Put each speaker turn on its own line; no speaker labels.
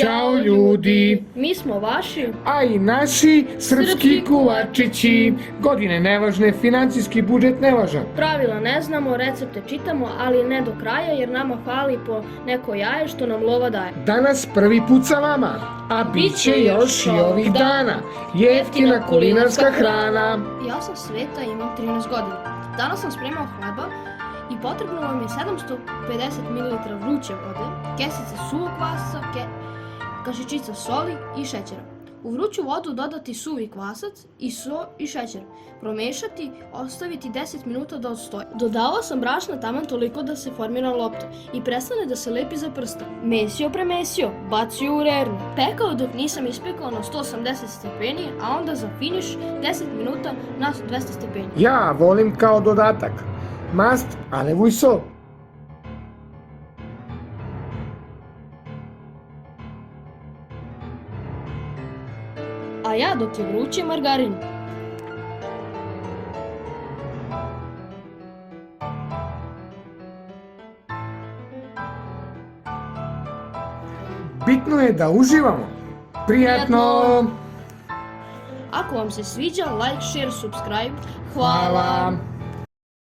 Ćao ljudi,
Mi smo vaši
a i naši srpski kulačići. Godine nevažne, financijski budžet nevažan.
pravila ne znamo, recepte čitamo, ali ne do kraja jer nama fali po neko jaje što nam lova daje.
Danas prvi put sa vama, a bit će još i ovih dana. Jeftina kulinarska hrana.
Ja sam Sveta, imam 13 godina. Danas sam spremao hleba i potrebno vam je 750 ml vruće vode, kesica suvog kvasa, kašičica soli i šećera. U vruću vodu dodati suvi kvasac i so i šećer. Promešati, ostaviti 10 minuta da odstoji. Dodao sam brašna taman toliko da se formira lopta i prestane da se lepi za prsta. Mesio premesio, bacio u rernu. Pekao dok nisam ispekao na 180 stepeni, a onda za finiš 10 minuta na 200 stepeni.
Ja volim kao dodatak mast, a ne vuj sol.
A ja dok je vruće margarin.
Bitno je da uživamo. Prijatno!
Ako vam se sviđa, like, share, subscribe.
Hvala!